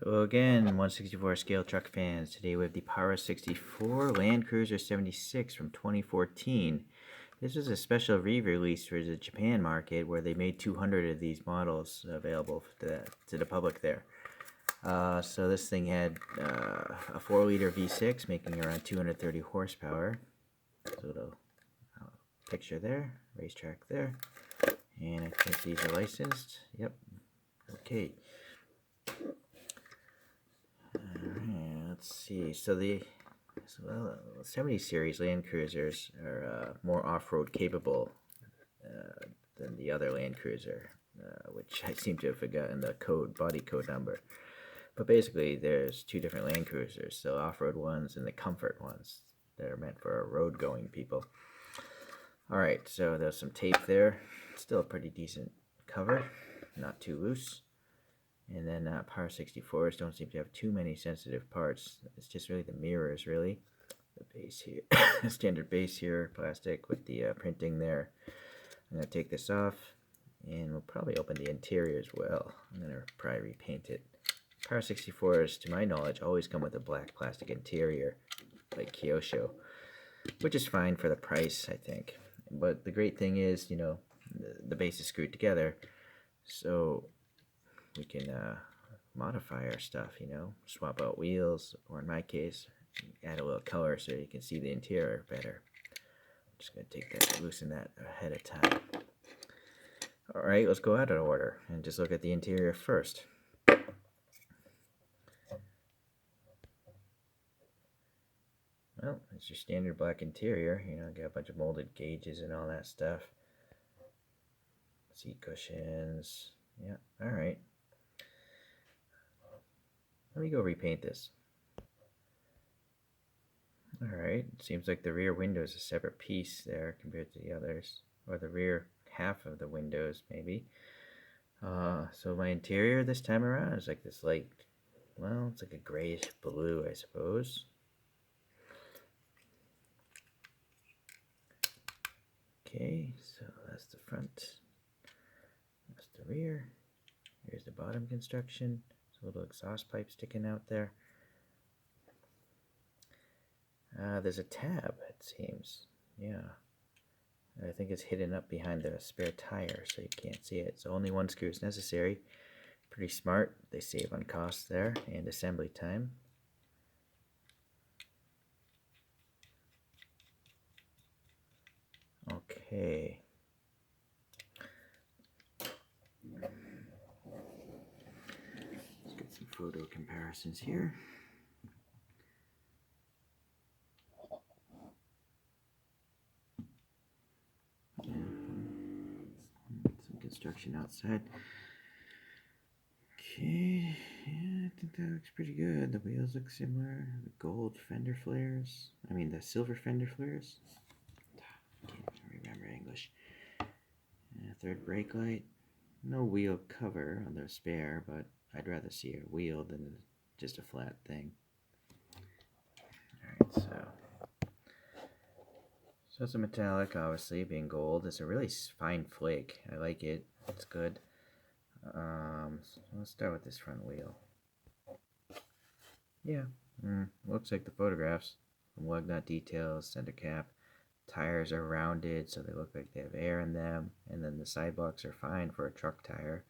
Hello again, 164 scale truck fans. Today we have the Para64 Land Cruiser 76 from 2014. This was a special re-release for the Japan market where they made 200 of these models available to the public there. So this thing had a 4-liter V6 making around 230 horsepower. So the picture there, racetrack there. And I think these are licensed. Yep. Okay. Let's see. So the 70 series Land Cruisers are more off-road capable than the other Land Cruiser, which I seem to have forgotten the body code number. But basically, there's two different Land Cruisers: the off-road ones and the comfort ones that are meant for road-going people. All right, so there's some tape there. Still a pretty decent cover, not too loose. And then Para64s don't seem to have too many sensitive parts. It's just really the mirrors, really. The base here, standard base here, plastic with the printing there. I'm going to take this off, and we'll probably open the interior as well. I'm going to probably repaint it. Para64s, to my knowledge, always come with a black plastic interior, like Kyosho, which is fine for the price, I think. But the great thing is, you know, the base is screwed together, so we can modify our stuff, you know, swap out wheels, or in my case, add a little color so you can see the interior better. I'm just going to take that, loosen that ahead of time. Alright, let's go out of order and just look at the interior first. Well, it's your standard black interior, you know, got a bunch of molded gauges and all that stuff. Seat cushions, yeah, alright. Let me go repaint this. Alright, seems like the rear window is a separate piece there compared to the others, or the rear half of the windows maybe. So my interior this time around is like this light, well, it's like a grayish blue, I suppose. Okay, so that's the front, that's the rear. Here's the bottom construction. There's a little exhaust pipe sticking out there. There's a tab, it seems. Yeah. I think it's hidden up behind the spare tire, so you can't see it. So only one screw is necessary. Pretty smart. They save on costs there and assembly time. Okay. Let's get some photo comparisons here. Some construction outside. Okay, yeah, I think that looks pretty good. The wheels look similar. The gold fender flares. I mean, the silver fender flares. Can't remember English. Third brake light. No wheel cover on the spare, but I'd rather see a wheel than just a flat thing. Alright, so it's a metallic, obviously, being gold. It's a really fine flake. I like it. It's good. So let's start with this front wheel. Yeah, looks like the photographs. Lug nut details, center cap. Tires are rounded, so they look like they have air in them. And then the sidewalks are fine for a truck tire.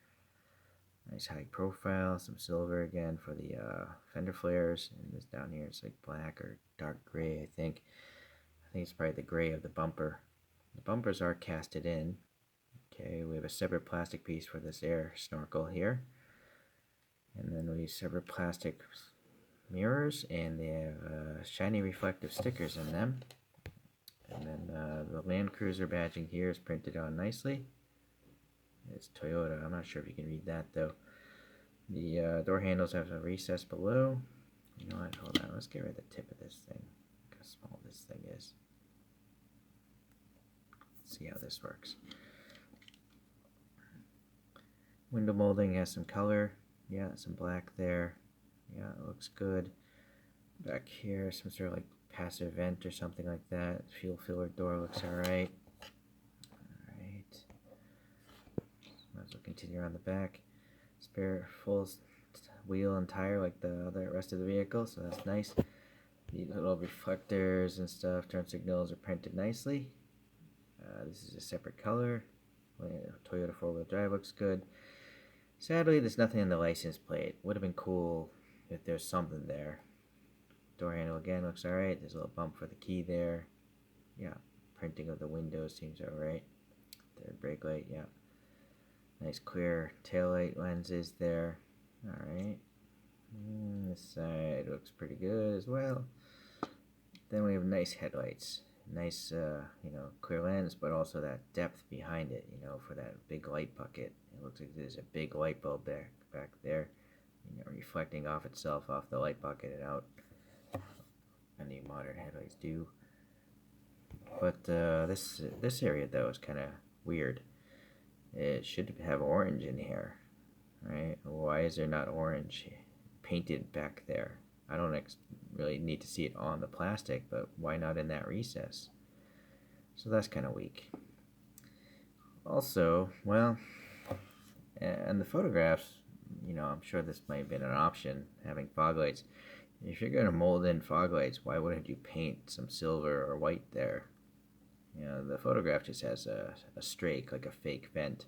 Nice high profile, some silver again for the fender flares. And this down here is like black or dark gray, I think. I think it's probably the gray of the bumper. The bumpers are casted in. Okay, we have a separate plastic piece for this air snorkel here. And then we use separate plastic mirrors, and they have shiny reflective stickers in them. And then the Land Cruiser badging here is printed on nicely. It's Toyota. I'm not sure if you can read that though. The door handles have a recess below. You know what? Hold on. Let's get rid of the tip of this thing. Look how small this thing is. Let's see how this works. Window molding has some color. Yeah, some black there. Yeah, it looks good. Back here, some sort of like passive vent or something like that. Fuel filler door looks alright. Alright. Might as well continue on the back. Spare full wheel and tire like the other rest of the vehicle, so that's nice. The little reflectors and stuff, turn signals are printed nicely. This is a separate color. Toyota 4-wheel drive looks good. Sadly, there's nothing on the license plate. Would have been cool if there's something there. Door handle again looks alright. There's a little bump for the key there. Yeah, printing of the windows seems alright. Third brake light, yeah. Nice clear taillight lenses there. Alright. This side looks pretty good as well. Then we have nice headlights. Nice, clear lens, but also that depth behind it, for that big light bucket. It looks like there's a big light bulb back there, reflecting off itself off the light bucket and out. Any modern headlights do. But this area though is kind of weird. It should have orange in here, right? Why is there not orange painted back there? I don't really need to see it on the plastic, but why not in that recess? So that's kind of weak. Also, well, and the photographs, I'm sure this might have been an option, having fog lights. If you're going to mold in fog lights, why wouldn't you paint some silver or white there? The photograph just has a streak, like a fake vent.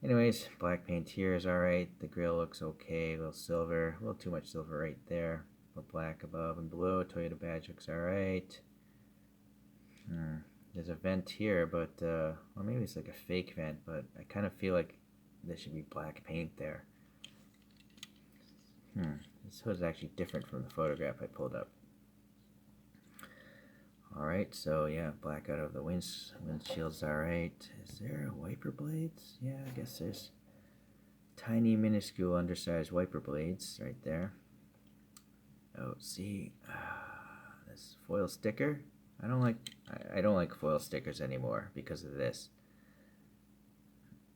Anyways, black paint here is alright. The grill looks okay. A little silver. A little too much silver right there. A little black above and below. Toyota badge looks alright. There's a vent here, but, well, maybe it's like a fake vent, but I kind of feel like there should be black paint there. This hood is actually different from the photograph I pulled up. Alright, so yeah, black out of the windshield's alright. Is there wiper blades? Yeah, I guess there's tiny, minuscule, undersized wiper blades right there. Oh, see, this foil sticker. I don't like foil stickers anymore because of this.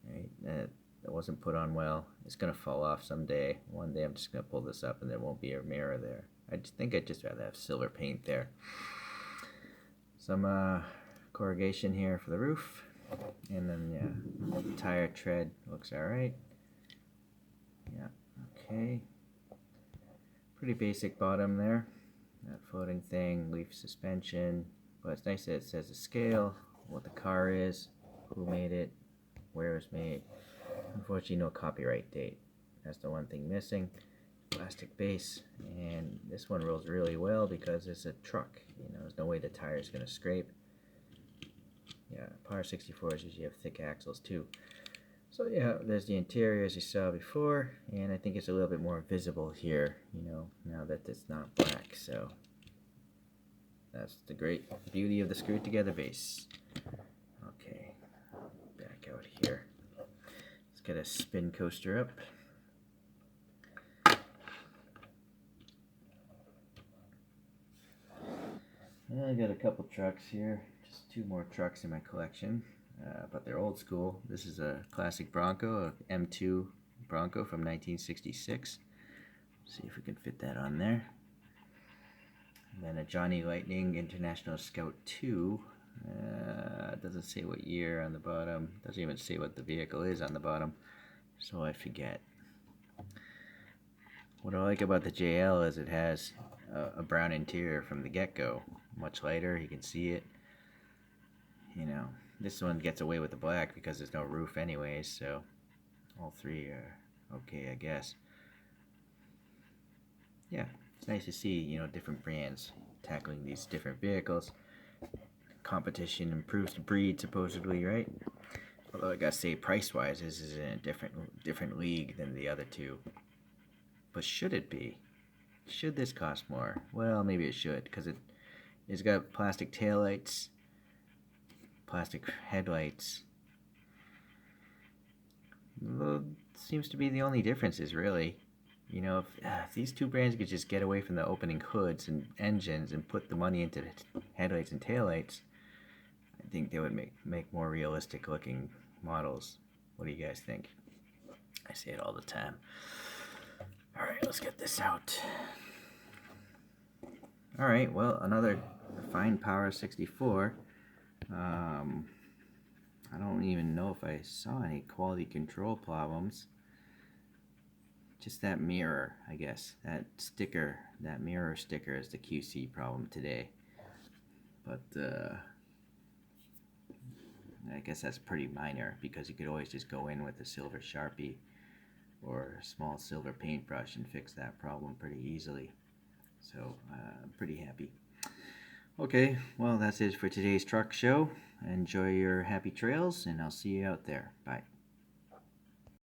Right, that wasn't put on well. It's gonna fall off someday. One day I'm just gonna pull this up and there won't be a mirror there. I think I'd just rather have silver paint there. Some corrugation here for the roof, and then yeah, the tire tread looks alright. Yeah, okay. Pretty basic bottom there. That floating thing, leaf suspension, but it's nice that it says the scale, what the car is, who made it, where it was made. Unfortunately, no copyright date. That's the one thing missing. Plastic base, and this one rolls really well because it's a truck. There's no way the tire is going to scrape. Yeah, Para64s usually have thick axles too. So yeah, there's the interior as you saw before, and I think it's a little bit more visible here, now that it's not black. So that's the great beauty of the screwed together base. Okay, back out here. Let's get a spin coaster up. I got a couple trucks here, just 2 more trucks in my collection, but they're old school. This is a classic Bronco, a M2 Bronco from 1966. See if we can fit that on there. And then a Johnny Lightning International Scout 2. It doesn't say what year on the bottom. Doesn't even say what the vehicle is on the bottom, so I forget. What I like about the JL is it has a brown interior from the get-go. Much lighter, you can see it. This one gets away with the black because there's no roof anyways, so all 3 are okay, I guess. Yeah, it's nice to see, different brands tackling these different vehicles. Competition improves the breed, supposedly, right? Although I gotta say, price-wise, this is in a different league than the other 2. But should it be? Should this cost more? Well, maybe it should, because it's got plastic taillights, plastic headlights. Well, seems to be the only differences, really. If these 2 brands could just get away from the opening hoods and engines and put the money into the headlights and taillights, I think they would make more realistic looking models. What do you guys think? I say it all the time. Alright, let's get this out. Alright, well, another fine Para64. I don't even know if I saw any quality control problems. just that mirror, I guess. That sticker, that mirror sticker is the QC problem today. But I guess that's pretty minor because you could always just go in with a silver Sharpie or a small silver paintbrush and fix that problem pretty easily. So I'm pretty happy. Okay, well, that's it for today's truck show. Enjoy your happy trails, and I'll see you out there. Bye.